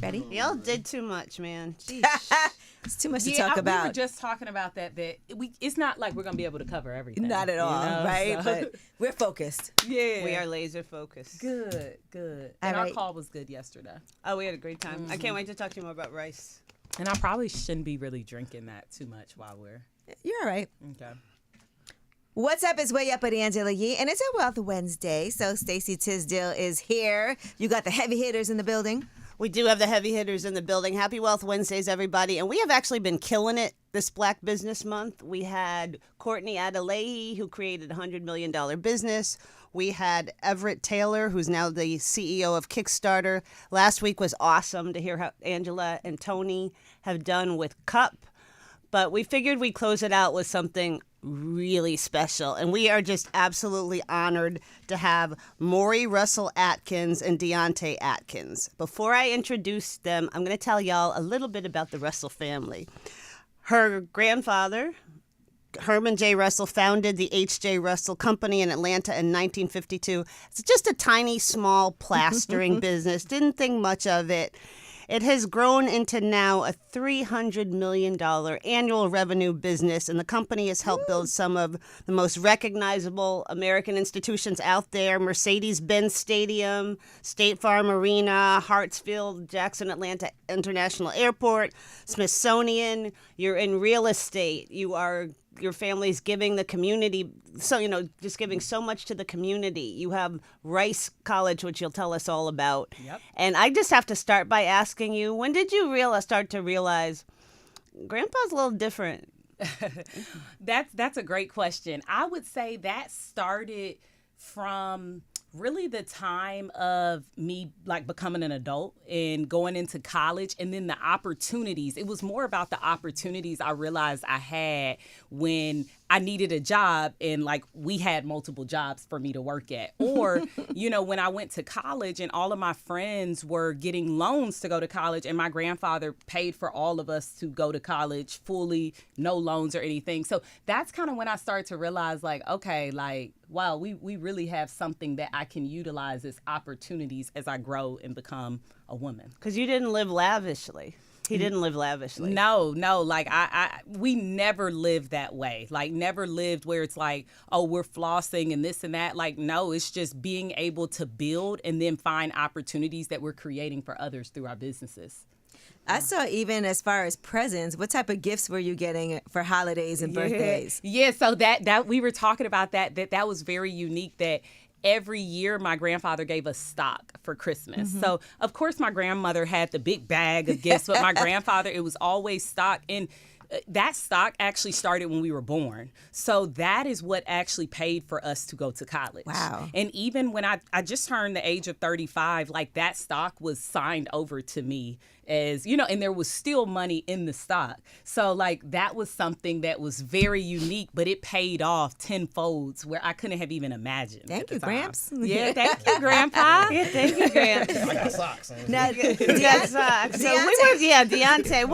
Ready? Y'all did too much, man. It's too much to talk about. We were just talking about that it's not like we're going to be able to cover everything. Not at all, right? So. But we're focused. Yeah. We are laser focused. Good. And our call was good yesterday. Oh, we had a great time. I can't wait to talk to you more about rice. And I probably shouldn't be really drinking that too much while we're... You're all right. Okay. What's up? It's Way Up with Angela Yee, and it's a Wealth Wednesday. So Stacey Tisdale is here. You got the heavy hitters in the building. We do have the heavy hitters in the building. Happy Wealth Wednesdays, everybody. And we have actually been killing it this Black Business Month. We had Courtney Adelaide, who created a $100 million business. We had Everett Taylor, who's now the CEO of Kickstarter. Last week was awesome to hear how Angela and Tony have done with Cup. But we figured we'd close it out with something really special. And we are just absolutely honored to have Mori, Russell-Atkins, and Deonte Atkins. Before I introduce them, I'm going to tell y'all a little bit about the Russell family. Her grandfather, Herman J. Russell, founded the H.J. Russell Company in Atlanta in 1952. It's just a tiny, small plastering business. Didn't think much of it. It has grown into now a $300 million annual revenue business, and the company has helped build some of the most recognizable American institutions out there: Mercedes-Benz Stadium, State Farm Arena, Hartsfield Jackson Atlanta International Airport, Smithsonian. You're in real estate. Your family's giving the community, just giving so much to the community. You have Rice College, which you'll tell us all about. Yep. And I just have to start by asking you, when did you start to realize Grandpa's a little different? That's a great question. I would say that started from really the time of me becoming an adult and going into college, and then the opportunities. It was more about the opportunities I realized I had when I needed a job, and we had multiple jobs for me to work at. Or, when I went to college and all of my friends were getting loans to go to college, and my grandfather paid for all of us to go to college fully, no loans or anything. So that's kind of when I started to realize wow, we really have something that I can utilize as opportunities as I grow and become a woman. Because you didn't live lavishly. He didn't live lavishly. No. We never lived that way. Never lived where it's we're flossing and this and that. No, it's just being able to build and then find opportunities that we're creating for others through our businesses. I saw, even as far as presents, what type of gifts were you getting for holidays and birthdays? Yeah, so that we were talking about that was very unique, that every year my grandfather gave us stock for Christmas. Mm-hmm. So, of course, my grandmother had the big bag of gifts, but my grandfather, it was always stock. And that stock actually started when we were born. So that is what actually paid for us to go to college. Wow. And even when I just turned the age of 35, that stock was signed over to me as, and there was still money in the stock. So that was something that was very unique, but it paid off tenfolds where I couldn't have even imagined. Thank you, Gramps. Yeah, thank you, Grandpa. Yeah, thank you, Gramps. I got socks. Now, you got socks. So Deonte,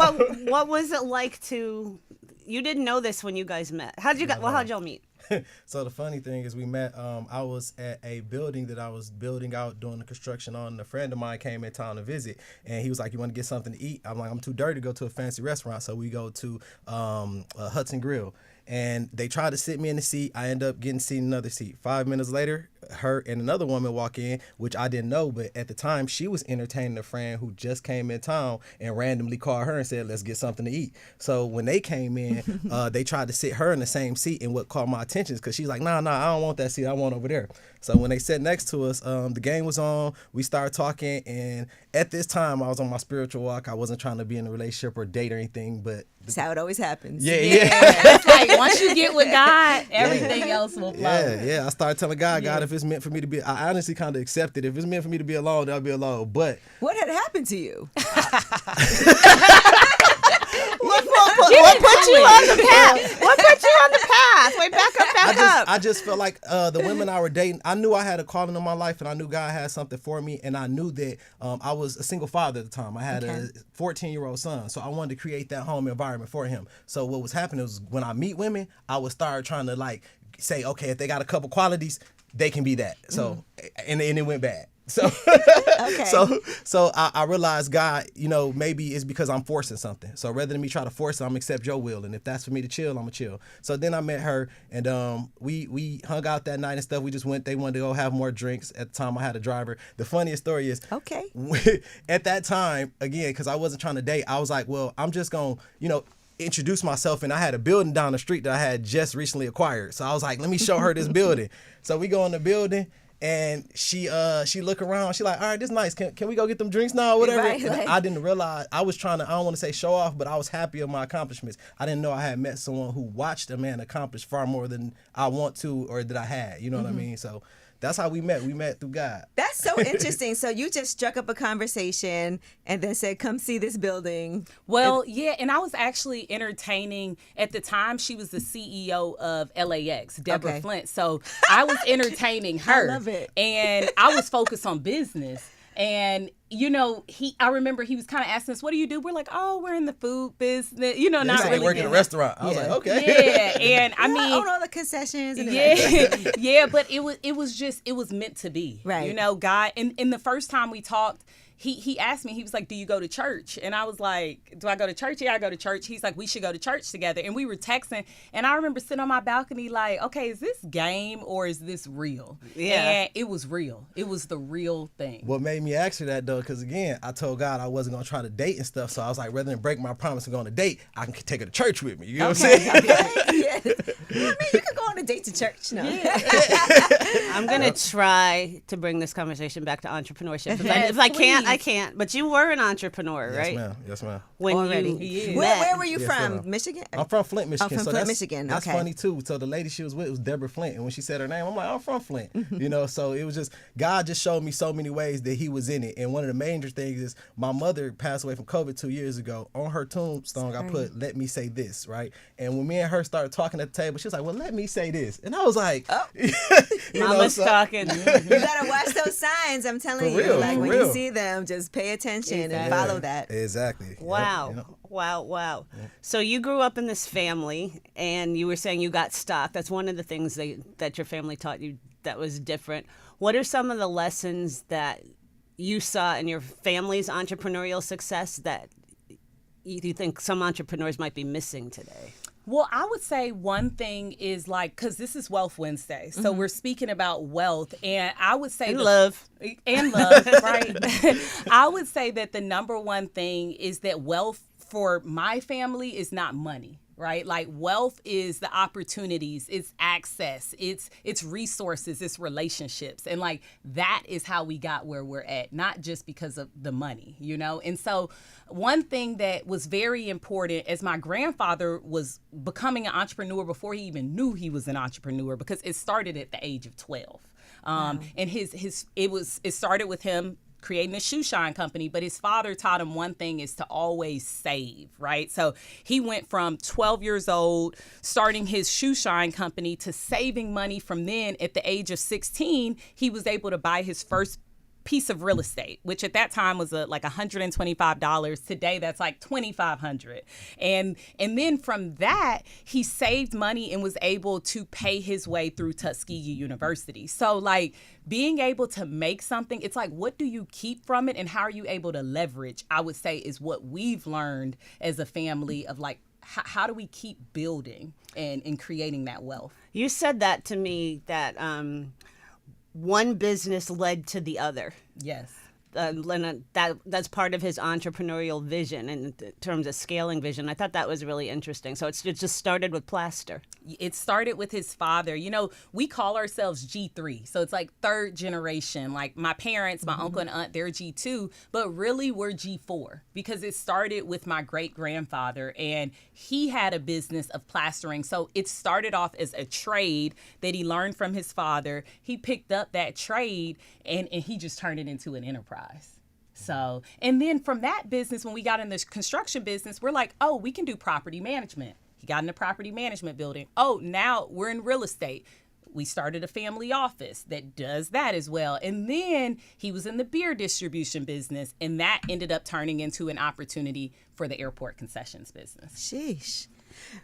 what was it like to, you didn't know this when you guys met. How'd y'all meet? So the funny thing is, we met, I was at a building that I was building out, doing the construction on, and a friend of mine came in town to visit, and he was like, you want to get something to eat? I'm like, I'm too dirty to go to a fancy restaurant, so we go to Hudson Grill. And they tried to sit me in the seat. I end up getting seated in another seat. 5 minutes later, her and another woman walk in, which I didn't know, but at the time she was entertaining a friend who just came in town and randomly called her and said, let's get something to eat. So when they came in, they tried to sit her in the same seat, and what caught my attention is because she's like, nah, I don't want that seat. I want over there. So when they sat next to us, the game was on. We started talking, and at this time I was on my spiritual walk. I wasn't trying to be in a relationship or date or anything, but that's how it always happens. Yeah. It's once you get with God, everything else will flow. Yeah. I started telling God, if it's meant for me to be, I honestly kind of accepted. If it's meant for me to be alone, I'll be alone. But what had happened to you? What put you on the path? What put you on the path? Wait, back up. I just felt like the women I were dating, I knew I had a calling in my life, and I knew God had something for me, and I knew that I was a single father at the time. I had a 14-year-old son, so I wanted to create that home environment for him. So what was happening was, when I meet women, I would start trying to say, okay, if they got a couple qualities, they can be that. So and it went bad. So, Okay. so I realized God, maybe it's because I'm forcing something. So rather than me try to force it, I'm accept your will. And if that's for me to chill, I'm gonna chill. So then I met her, and we hung out that night and stuff. We just went. They wanted to go have more drinks. At the time, I had a driver. The funniest story is, Okay. at that time, again, because I wasn't trying to date, I was like, well, I'm just gonna, introduce myself, and I had a building down the street that I had just recently acquired. So I was like, let me show her this building. So we go in the building. And she look around. She like, all right, this is nice. Can we go get them drinks now or whatever? Right, And like- I didn't realize I was trying to. I don't want to say show off, but I was happy of my accomplishments. I didn't know I had met someone who watched a man accomplish far more than I want to or that I had. You know what I mean? So that's how we met. We met through God. That's so interesting. So you just struck up a conversation and then said, come see this building. Well, yeah, and I was actually entertaining, at the time, she was the CEO of LAX, Deborah Okay. Flint. So I was entertaining her. I love it. And I was focused on business. And, I remember he was kind of asking us, what do you do? We're like, oh, we're in the food business. Not So they really. work at a restaurant. I was like, okay. Yeah, and I I mean, own all the concessions. And yeah, but it was meant to be. Right. God, and the first time we talked, he asked me, he was like, do you go to church? And I was like, do I go to church? Yeah, I go to church. He's like, we should go to church together. And we were texting, and I remember sitting on my balcony like, okay, is this game or is this real? Yeah. And it was real. It was the real thing. What made me ask her that, though, because, again, I told God I wasn't going to try to date and stuff. So I was like, rather than break my promise and go on a date, I can take her to church with me. You know what I'm saying? Yes. I mean, you could go on a date to church. No. I'm going to try to bring this conversation back to entrepreneurship. Yes, If I can't, please. I can't. But you were an entrepreneur, right? Yes, ma'am. When Already. you Where were you Yes, from? ma'am. Michigan? I'm from Flint, Michigan. from so Flint, that's, Michigan. That's Okay. funny, too. So the lady she was with was Deborah Flint. And when she said her name, I'm like, I'm from Flint. So it was just, God just showed me so many ways that he was in it. And one of the major things is my mother passed away from COVID 2 years ago. On her tombstone, I put, let me say this, right? And when me and her started talking at the table, she was like, well, let me say this. And I was like, Mama's talking. You gotta watch those signs. I'm telling For you. real, Like for when real. you see them, just pay attention and Exactly. follow that. Exactly. Yep, Wow. yep. Wow. So you grew up in this family, and you were saying you got stock. That's one of the things that your family taught you that was different. What are some of the lessons that you saw in your family's entrepreneurial success that you think some entrepreneurs might be missing today? Well, I would say one thing is because this is Wealth Wednesday, so we're speaking about wealth, and I would say Love. and love, right? I would say that the number one thing is that wealth for my family is not money. Right? Like wealth is the opportunities, it's access, it's resources, it's relationships. And like that is how we got where we're at, not just because of the money, And so one thing that was very important as my grandfather was becoming an entrepreneur before he even knew he was an entrepreneur, because it started at the age of 12. And it started with him creating a shoe shine company, but his father taught him one thing is to always save, right? So he went from 12 years old, starting his shoe shine company, to saving money from then. At the age of 16, he was able to buy his first piece of real estate, which at that time was like $125. Today, that's like $2,500. And then from that, he saved money and was able to pay his way through Tuskegee University. So like being able to make something, it's like, what do you keep from it and how are you able to leverage, I would say, is what we've learned as a family of like, how do we keep building and creating that wealth? You said that to me, that one business led to the other. Yes. That's part of his entrepreneurial vision in terms of scaling vision. I thought that was really interesting. So it just started with plaster. It started with his father. We call ourselves G3. So it's like third generation. Like my parents, my uncle and aunt, they're G2, but really we're G4 because it started with my great grandfather and he had a business of plastering. So it started off as a trade that he learned from his father. He picked up that trade and he just turned it into an enterprise. So, and then from that business, when we got in this construction business, we're like, oh, we can do property management. He got in the property management building. Oh, now we're in real estate. We started a family office that does that as well. And then he was in the beer distribution business, and that ended up turning into an opportunity for the airport concessions business. Sheesh.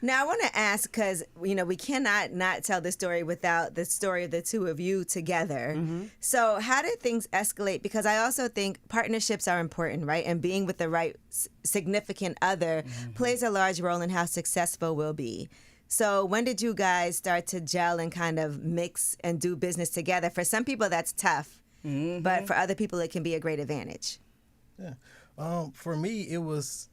Now I want to ask, because we cannot not tell the story without the story of the two of you together. So how did things escalate? Because I also think partnerships are important, right? And being with the right significant other plays a large role in how successful we'll be. So when did you guys start to gel and kind of mix and do business together? For some people, that's tough, but for other people, it can be a great advantage. Yeah. For me, it was,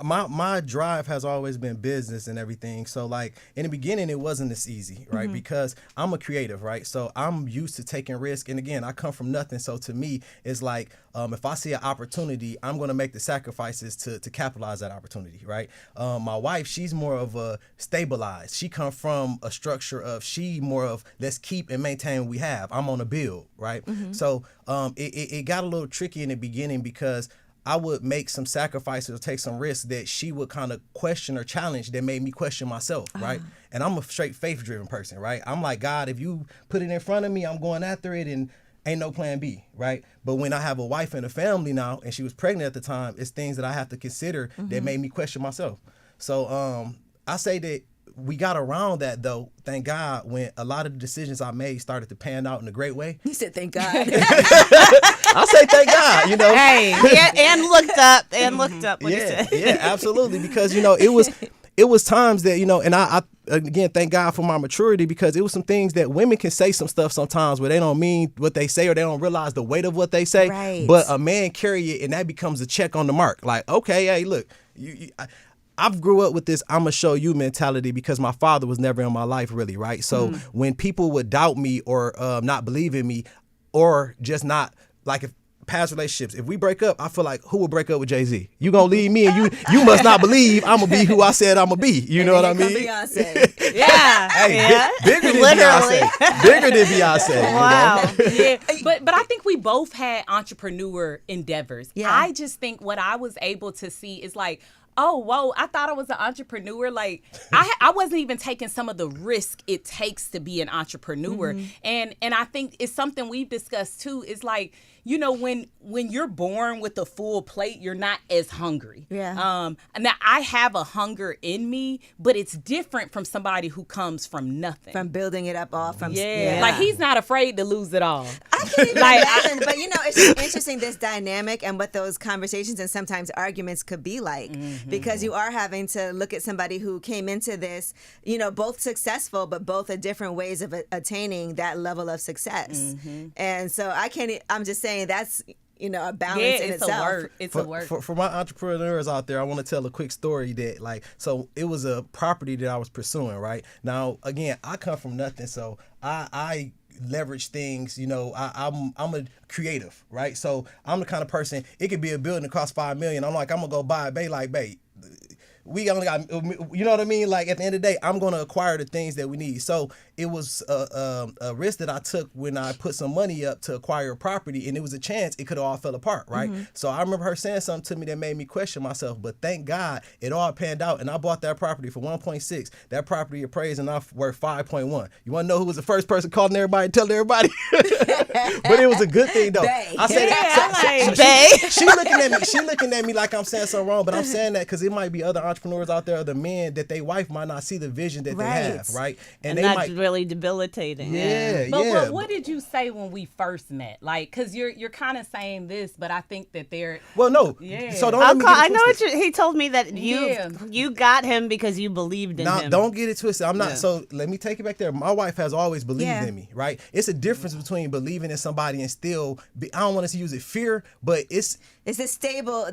my drive has always been business and everything. So like in the beginning, it wasn't this easy, right? Because I'm a creative, right? So I'm used to taking risk. And again, I come from nothing. So to me, it's like, if I see an opportunity, I'm going to make the sacrifices to capitalize that opportunity, right? My wife, she's more of a stabilized. She come from a structure of, she more of let's keep and maintain what we have. I'm on a build, right? So it got a little tricky in the beginning because I would make some sacrifices or take some risks that she would kind of question or challenge that made me question myself, right? And I'm a straight faith-driven person, right? I'm like, God, if you put it in front of me, I'm going after it and ain't no plan B, right? But when I have a wife and a family now, and she was pregnant at the time, it's things that I have to consider that made me question myself. So I say that we got around that, though, thank God, when a lot of the decisions I made started to pan out in a great way. You said thank God. I say thank God, Hey, and looked up when you said. Yeah, absolutely. Because, it was times that, and I again, thank God for my maturity, because it was some things that women can say some stuff sometimes where they don't mean what they say or they don't realize the weight of what they say. Right. But a man carry it and that becomes a check on the mark. Like, okay, hey, look, I've grew up with this I'm going to show you mentality because my father was never in my life really, right? So when people would doubt me or not believe in me or just not, like if past relationships, if we break up, I feel like who would break up with Jay-Z? You going to leave me and you must not believe I'm going to be who I said I'm going to be. You know what I mean? Beyonce. Yeah. Hey, bigger than Literally. Beyonce. Bigger than Beyonce. Wow. Yeah, but I think we both had entrepreneur endeavors. Yeah. I just think what I was able to see is like, oh, whoa, I thought I was an entrepreneur. Like, I wasn't even taking some of the risk it takes to be an entrepreneur. And I think it's something we've discussed too. It's like, when you're born with a full plate, you're not as hungry. Yeah. Now, I have a hunger in me, but it's different from somebody who comes from nothing. From building it up all from... Yeah. Like, he's not afraid to lose it all. I can't even imagine, but it's just interesting, this dynamic and what those conversations and sometimes arguments could be like, because you are having to look at somebody who came into this, both successful, but both at different ways of attaining that level of success. And so I'm just saying that's, a balance in itself. It's a work. For my entrepreneurs out there, I want to tell a quick story that so it was a property that I was pursuing, right? Now, again, I come from nothing, so I leverage things, I'm a creative, right? So I'm the kind of person, it could be a building that costs $5 million. I'm like, I'm gonna go buy it, babe, we only got, you know what I mean? Like at the end of the day, I'm going to acquire the things that we need. So it was a risk that I took when I put some money up to acquire a property, and it was a chance it could have all fell apart, right? So I remember her saying something to me that made me question myself, but thank God it all panned out, and I bought that property for 1.6. That property appraised and off worth 5.1. You want to know who was the first person calling everybody and telling everybody? But it was a good thing though. Bae. I said she looking at me like I'm saying something wrong, but I'm saying that because it might be other entrepreneurs out there, other men that they wife might not see the vision that they have, right? And they that's might really debilitating. But what did you say when we first met? Like, because you're kind of saying this, but I think that they're... Well, no. Yeah. So don't let me get it I know twisted. he told me that you got him because you believed in him. Don't get it twisted. I'm not. So let me take it back there. My wife has always believed in me, right? It's a difference between believing in somebody and still I don't want to use it fear, but it's the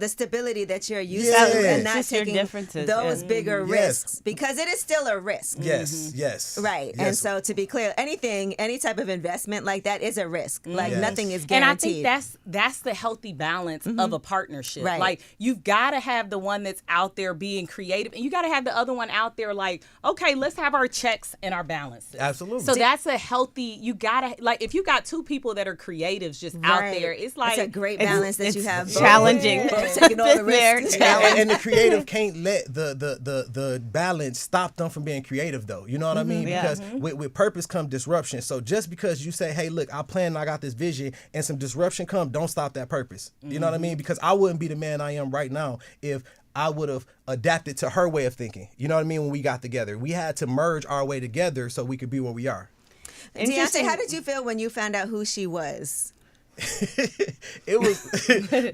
stability that you're used to, and not Just your taking differences, those bigger risks, because it is still a risk. Yes. Right. Yes. And so to be clear, any type of investment like that is a risk. Like nothing is And I guaranteed. think that's the healthy balance of a partnership. Right. Like, you've got to have the one that's out there being creative, and you got to have the other one out there like, okay, let's have our checks and our balances. Absolutely. So that's a healthy, you got to, like, if you got two people people that are creatives just out there. It's like it's a great balance that you have. Challenging. Taking all the risks. And the creative can't let the balance stop them from being creative, though. You know what I mean? Because with purpose comes disruption. So just because you say, hey, look, I plan, I got this vision, and some disruption come, don't stop that purpose. You know what I mean? Because I wouldn't be the man I am right now if I would have adapted to her way of thinking. You know what I mean? When we got together, we had to merge our way together so we could be where we are. Deonte, how did you feel when you found out who she was? It was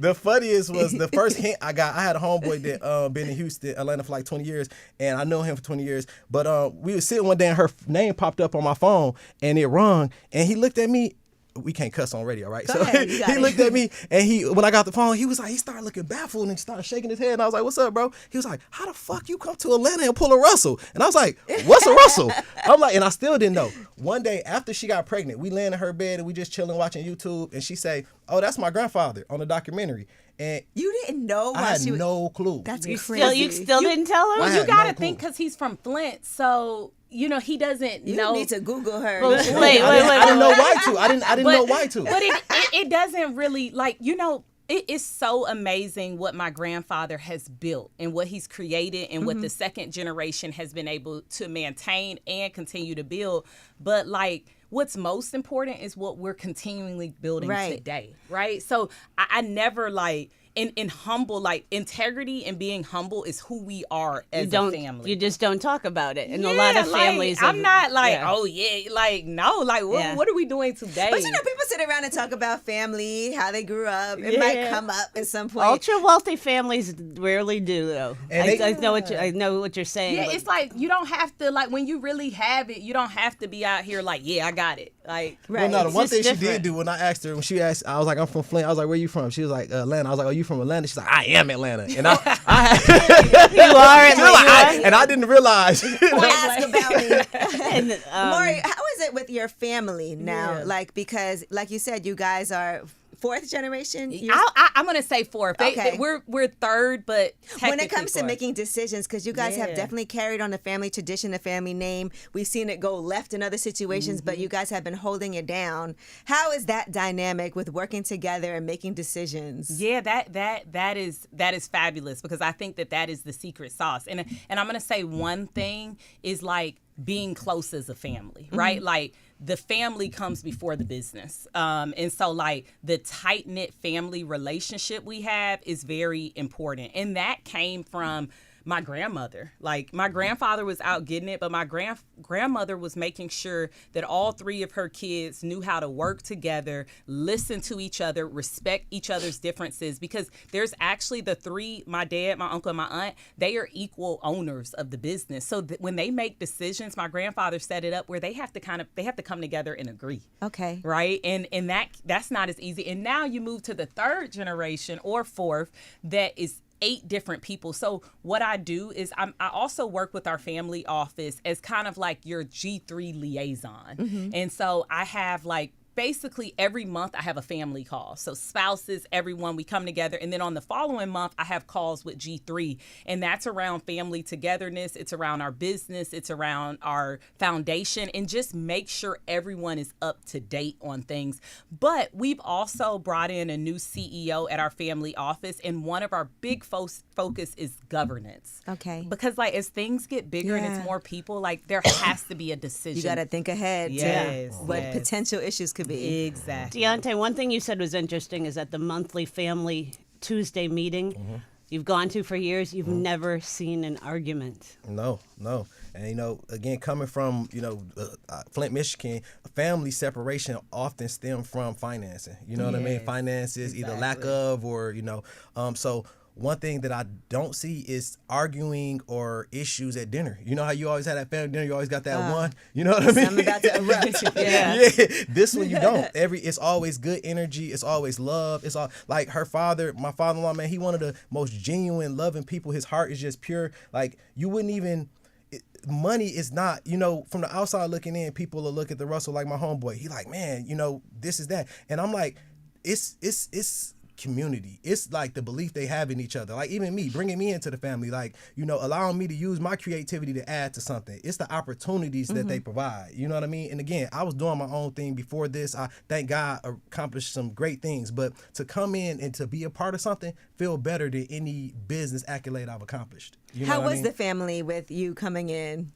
the funniest was the first hint I got. I had a homeboy that been in Houston, Atlanta for like 20 years, and I know him for 20 years. But we was sitting one day and her name popped up on my phone and it rung, and he looked at me. We can't cuss on radio, right? Go ahead, he looked at me, and when I got the phone, he was like, he started looking baffled and started shaking his head. And I was like, "What's up, bro?" He was like, "How the fuck you come to Atlanta and pull a Russell?" And I was like, "What's a Russell?" I'm like, and I still didn't know. One day after she got pregnant, we laying in her bed and we just chilling watching YouTube, and she say, "Oh, that's my grandfather on the documentary." And you didn't know? I had no clue. That's crazy. You still didn't tell her? Well, you got to think because he's from Flint, so you know he doesn't know. You need to Google her. Wait. I didn't know why to. I didn't know why to. But it doesn't really, like, you know, it is so amazing what my grandfather has built and what he's created and what the second generation has been able to maintain and continue to build. But like, what's most important is what we're continually building today, right? So I never like in humble, like integrity and being humble is who we are as a family. You just don't talk about it. And a lot of families. I'm not like, oh yeah, like no, like what are we doing today? But you know, people sit around and talk about family, how they grew up. It might come up at some point. Ultra wealthy families rarely do, though. I know what you're saying. Yeah, it's like you don't have to, like, when you really have it, you don't have to be out here like, yeah, I got it. Like, Well, no, the one thing she did do when I asked her, when she asked, I was like, I'm from Flint. I was like, where you from? She was like, Atlanta. I was like, oh, you from Atlanta? She's like, I am Atlanta. And I you are Atlanta. And I didn't realize. Ask about me. Mori, how is it with your family now? Like, because like you said, you guys are fourth generation? I'm going to say fourth. Okay. We're third, but when it comes to fourth. making decisions, because you guys have definitely carried on the family tradition, the family name. We've seen it go left in other situations, but you guys have been holding it down. How is that dynamic with working together and making decisions? Yeah, that is fabulous, because I think that is the secret sauce. And I'm going to say one thing is like being close as a family, right? Like, the family comes before the business. And so like the tight-knit family relationship we have is very important. And that came from my grandmother. Like, my grandfather was out getting it, but my grandmother was making sure that all three of her kids knew how to work together, listen to each other, respect each other's differences, because there's actually the three, my dad, my uncle, and my aunt, they are equal owners of the business. So when they make decisions, my grandfather set it up where they have to come together and agree. Okay. Right? And that's not as easy. And now you move to the third generation or fourth that is 8 different people. So what I do is I also work with our family office as kind of like your G3 liaison. And so I have like, basically every month I have a family call. So spouses, everyone, we come together. And then on the following month, I have calls with G3. And that's around family togetherness. It's around our business. It's around our foundation. And just make sure everyone is up to date on things. But we've also brought in a new CEO at our family office. And one of our big focus is governance. Okay. Because like as things get bigger and it's more people, like there has to be a decision. You got to think ahead to what potential issues could be. Exactly. Deonte, one thing you said was interesting is that the monthly family Tuesday meeting you've gone to for years, you've never seen an argument. No. And, you know, again, coming from, you know, Flint, Michigan, family separation often stem from financing. You know what I mean? Finances, either lack of or, you know, so one thing that I don't see is arguing or issues at dinner. You know how you always have that family dinner, you always got that one. You know what I mean? I'm about to erupt. Yeah. This one you don't. It's always good energy. It's always love. It's all like her father, my father-in-law, man, he one of the most genuine, loving people. His heart is just pure. Like you wouldn't even. Money is not, you know, from the outside looking in, people will look at the Russell like my homeboy. He like, man, you know, this is that, and I'm like, it's community. It's like the belief they have in each other. Like even me, bringing me into the family, like, you know, allowing me to use my creativity to add to something. It's the opportunities that they provide. You know what I mean? And again, I was doing my own thing before this. I thank God accomplished some great things, but to come in and to be a part of something feel better than any business accolade I've accomplished. You know How what I was mean? the family with you coming in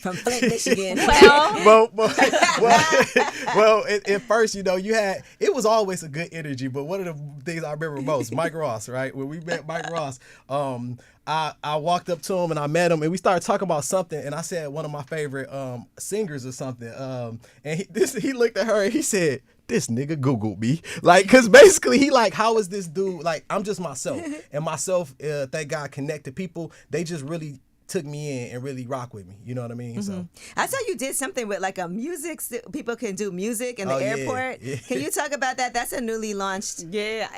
from Flint, Michigan? Well, at first, you know, it was always a good energy, but one of the things I remember most, Mike Ross, right? When we met Mike Ross, I walked up to him and I met him and we started talking about something, and I said one of my favorite singers or something, and he looked at her and he said, "This nigga Googled me." Like, cause basically he like, how is this dude? Like, I'm just myself, and myself, thank God, connected people. They just really took me in and really rock with me. You know what I mean? So I saw you did something with like a music. People can do music in the yeah, airport. yeah. Can you talk about that? That's a newly launched. Yeah,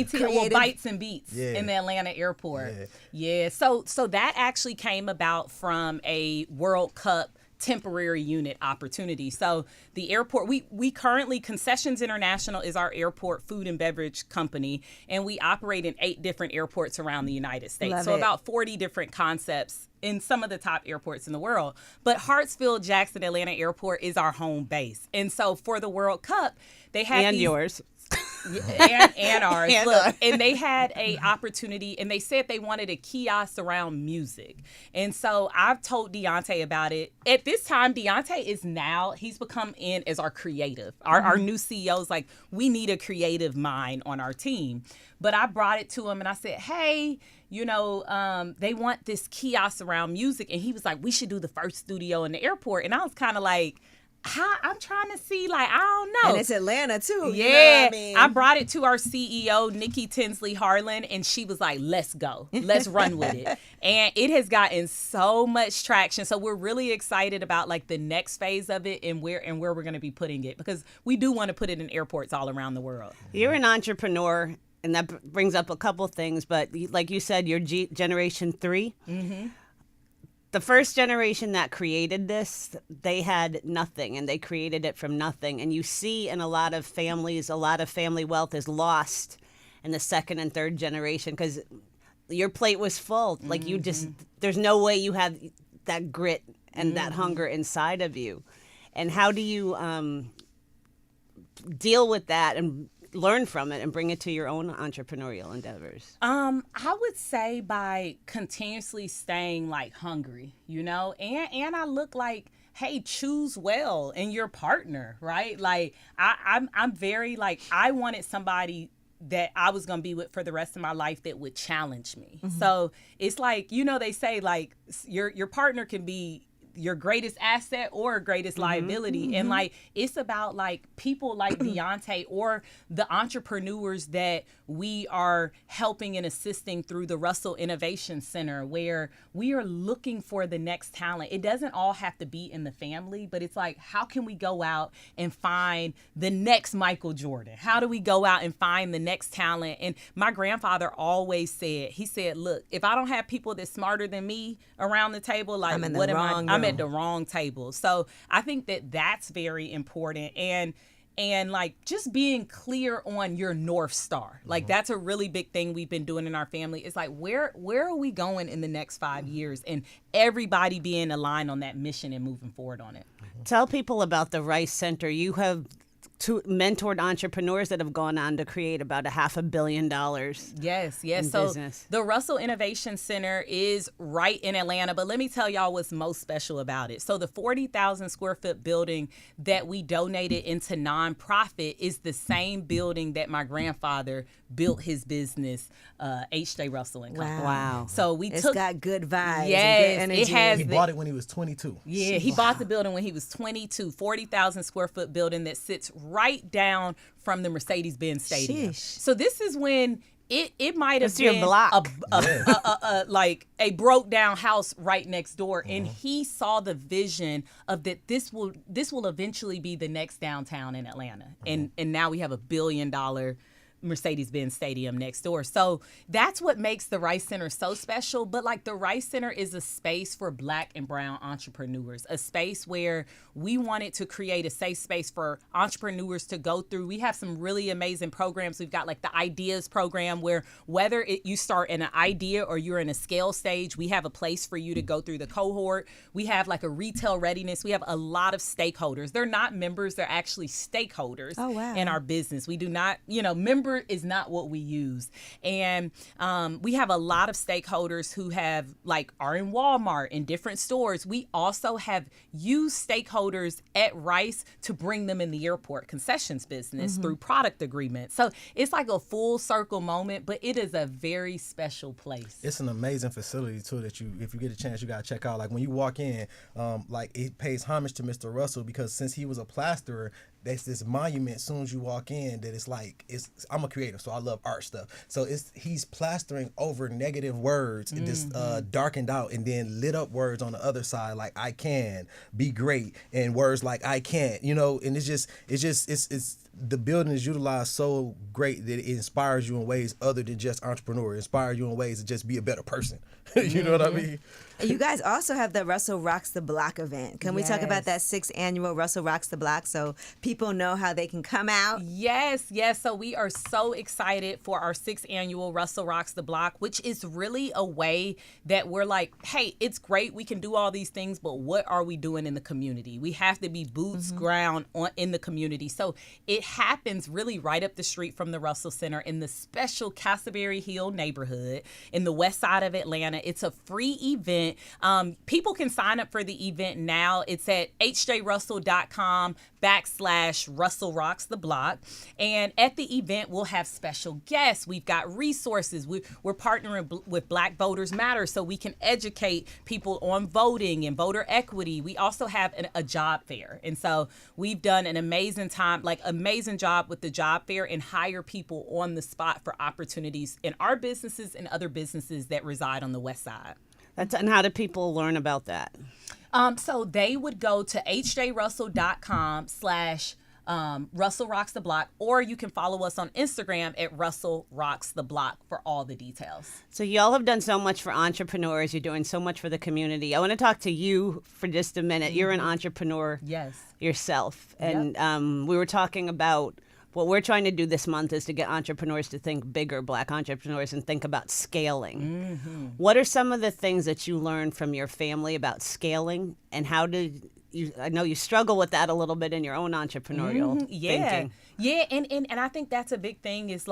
Creative. Bites and Beats Yeah. in the Atlanta airport. Yeah. So that actually came about from a World Cup temporary unit opportunity. So the airport, we currently, Concessions International is our airport food and beverage company, and we operate in 8 different airports around the United States. Love so it. about 40 different concepts in some of the top airports in the world. But Hartsfield Jackson Atlanta Airport is our home base. And so for the World Cup, they had And these, yours. and ours. And Look, ours. and they had a opportunity, and they said they wanted a kiosk around music. And so I've told Deonte about it. At this time, Deonte he's become in as our creative. Our new CEO's like, we need a creative mind on our team. But I brought it to him and I said, hey, you know, they want this kiosk around music. And he was like, we should do the first studio in the airport. And I was kind of like, I'm trying to see, like, I don't know. And it's Atlanta too. Yeah, You know what I mean? brought it to our CEO, Nikki Tinsley Harlan, and she was like, let's go. Let's run with it. And it has gotten so much traction. So we're really excited about like the next phase of it and where we're going to be putting it, because we do want to put it in airports all around the world. You're an entrepreneur, and that brings up a couple things, but like you said, you're Generation 3. Mm-hmm. The first generation that created this, they had nothing, and they created it from nothing. And you see in a lot of families, a lot of family wealth is lost in the second and third generation because your plate was full. Like you just, there's no way you have that grit and that hunger inside of you. And how do you deal with that and learn from it and bring it to your own entrepreneurial endeavors? I would say by continuously staying like hungry, you know, and I look like, hey, choose well in your partner, right? Like I'm very like, I wanted somebody that I was going to be with for the rest of my life that would challenge me. So it's like, you know, they say like your partner can be your greatest asset or greatest liability. And like, it's about like people like Deonte or the entrepreneurs that we are helping and assisting through the Russell Innovation Center, where we are looking for the next talent. It doesn't all have to be in the family, but it's like, how can we go out and find the next Michael Jordan? How do we go out and find the next talent? And my grandfather always said, he said, look, if I don't have people that's smarter than me around the table, like, I'm in the what am I? wrong I'm room. at the wrong table. So I think that that's very important. And like just being clear on your North Star. Like that's a really big thing we've been doing in our family. It's like, where are we going in the next 5 years? And everybody being aligned on that mission and moving forward on it. Tell people about the Rice Center. You have mentored entrepreneurs that have gone on to create about $500 million. Yes. in So business. the Russell Innovation Center is right in Atlanta, but let me tell y'all what's most special about it. So the 40,000 square foot building that we donated into nonprofit is the same building that my grandfather built his business, H.J. Russell and Company. Wow. So we It's took got good vibes. Yes, and it good energy. has He bought it when he was 22. Yeah, he bought the building when he was 22, 40,000 square foot building that sits right down from the Mercedes-Benz Stadium. Sheesh. So this is when it might have It's your been block. like a broke down house right next door, and he saw the vision of that this will eventually be the next downtown in Atlanta, and now we have $1 billion Mercedes-Benz Stadium next door. So that's what makes the Rice Center so special. But like the Rice Center is a space for Black and brown entrepreneurs, a space where we wanted to create a safe space for entrepreneurs to go through. We have some really amazing programs. We've got like the Ideas program, where whether you start in an idea or you're in a scale stage, we have a place for you to go through the cohort. We have like a retail readiness. We have a lot of stakeholders. They're not members, they're actually stakeholders in our business. We do not, member is not what we use. And we have a lot of stakeholders who have are in Walmart, in different stores. We also have used stakeholders at Rice to bring them in the airport concessions business through product agreements. So it's like a full circle moment, but it is a very special place. It's an amazing facility too that if you get a chance, you gotta check out. Like when you walk in, it pays homage to Mr. Russell, because since he was a plasterer, there's this monument as soon as you walk in that I'm a creative, so I love art stuff. So he's plastering over negative words and just darkened out, and then lit up words on the other side like I can be great, and words like I can't, and it's the building is utilized so great that it inspires you in ways other than just entrepreneur. It inspires you in ways to just be a better person. You know what I mean? You guys also have the Russell Rocks the Block event. Can we talk about that 6th annual Russell Rocks the Block so people know how they can come out? Yes. So we are so excited for our 6th annual Russell Rocks the Block, which is really a way that we're like, hey, it's great, we can do all these things, but what are we doing in the community? We have to be boots ground in the community. So it happens really right up the street from the Russell Center in the special Castleberry Hill neighborhood in the west side of Atlanta. It's a free event. People can sign up for the event now. It's at hjrussell.com/Russell Rocks the Block. And at the event, we'll have special guests. We've got resources. We're partnering with Black Voters Matter so we can educate people on voting and voter equity. We also have a job fair. And so we've done an amazing job with the job fair and hire people on the spot for opportunities in our businesses and other businesses that reside on the west side. And how do people learn about that? So they would go to hjrussell.com/Russell Rocks the Block, or you can follow us on Instagram at Russell Rocks the Block for all the details. So y'all have done so much for entrepreneurs. You're doing so much for the community. I want to talk to you for just a minute. You're an entrepreneur yourself. And we were talking about what we're trying to do this month is to get entrepreneurs to think bigger, Black entrepreneurs, and think about scaling. What are some of the things that you learned from your family about scaling, and how did you, I know you struggle with that a little bit in your own entrepreneurial thinking. Yeah, and I think that's a big thing is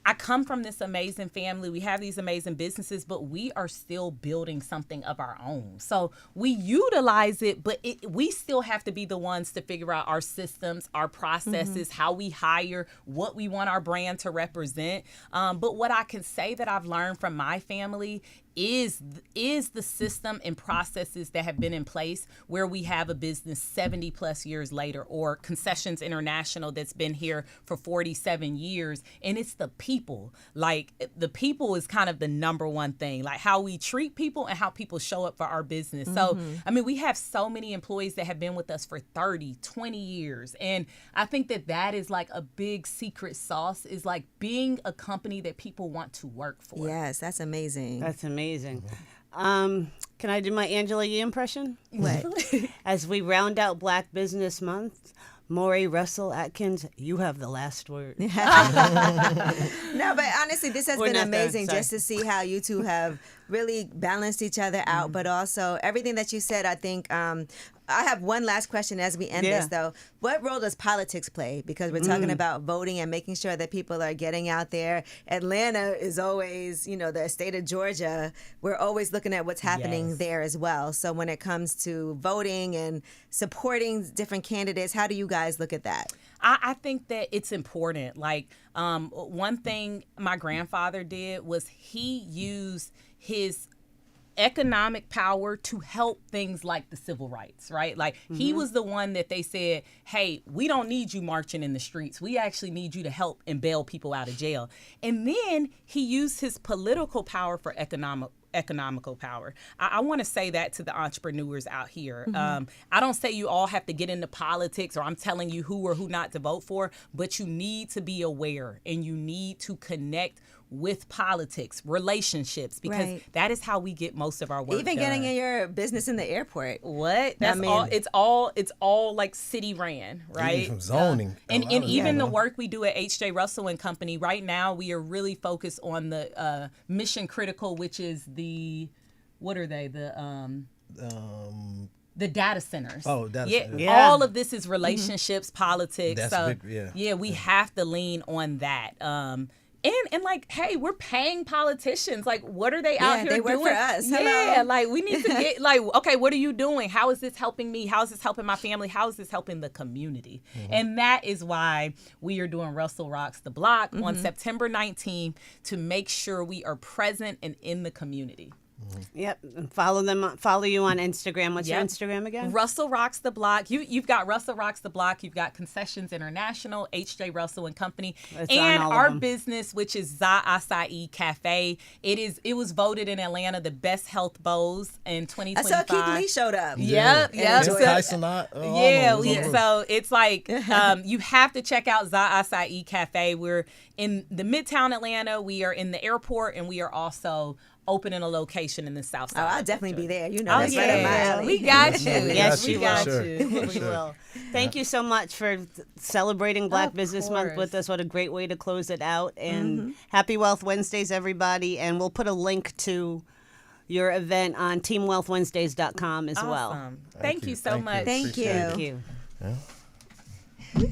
I come from this amazing family. We have these amazing businesses, but we are still building something of our own. So we utilize it, but we still have to be the ones to figure out our systems, our processes, how we hire, what we want our brand to represent. But what I can say that I've learned from my family is the system and processes that have been in place where we have a business 70 plus years later, or Concessions International that's been here for 47 years. And it's the people. The people is kind of the number one thing, how we treat people and how people show up for our business. So, we have so many employees that have been with us for 30, 20 years. And I think that is a big secret sauce, is being a company that people want to work for. Yes, that's amazing. That's amazing. Can I do my Angela Yee impression? What? As we round out Black Business Month, Mori, Russell-Atkins, you have the last word. No, but honestly, this has been amazing just to see how you two have really balanced each other out, but also everything that you said, I think, I have one last question as we end this, though. What role does politics play? Because we're talking about voting and making sure that people are getting out there. Atlanta is always, the state of Georgia. We're always looking at what's happening there as well. So when it comes to voting and supporting different candidates, how do you guys look at that? I think that it's important. One thing my grandfather did was he used his economic power to help things like the civil rights, right? He was the one that they said, hey, we don't need you marching in the streets. We actually need you to help and bail people out of jail. And then he used his political power for economic economical power. I want to say that to the entrepreneurs out here. I don't say you all have to get into politics, or I'm telling you who or who not to vote for, but you need to be aware and you need to connect with politics, relationships, because that is how we get most of our work Even done. getting in your business in the airport. What? That's it's all like city ran, right? Even from zoning. And even the work we do at H.J. Russell and Company, right now we are really focused on the mission critical, which is what are they? The data centers. Oh, data centers. Yeah. All of this is relationships, politics. That's so big, we have to lean on that. And like, hey, we're paying politicians. Like, what are they out here they doing? work for us. Yeah, Hello. like we need to get like, okay, what are you doing? How is this helping me? How is this helping my family? How is this helping the community? And that is why we are doing Russell Rocks the Block on September 19th to make sure we are present and in the community. Yep. And follow you on Instagram. What's your Instagram again? Russell Rocks the Block. You've got Russell Rocks the Block. You've got Concessions International, H.J. Russell and Company, and our business, which is Za Acai Cafe. It was voted in Atlanta the best health bowls in 2025. I saw Keith Lee showed up. Yep. So it's like you have to check out Za Acai Cafe. We're in the Midtown Atlanta. We are in the airport, and we are also opening a location in the South Side. Oh, I'll definitely be there. You know, that's right up my alley. We got you. Yes, we got Sure. you. We will. Thank you so much for celebrating Black Business Month with us. What a great way to close it out. And happy Wealth Wednesdays, everybody. And we'll put a link to your event on teamwealthwednesdays.com as well. Thank you so much. Thank you. Thank you. Yeah.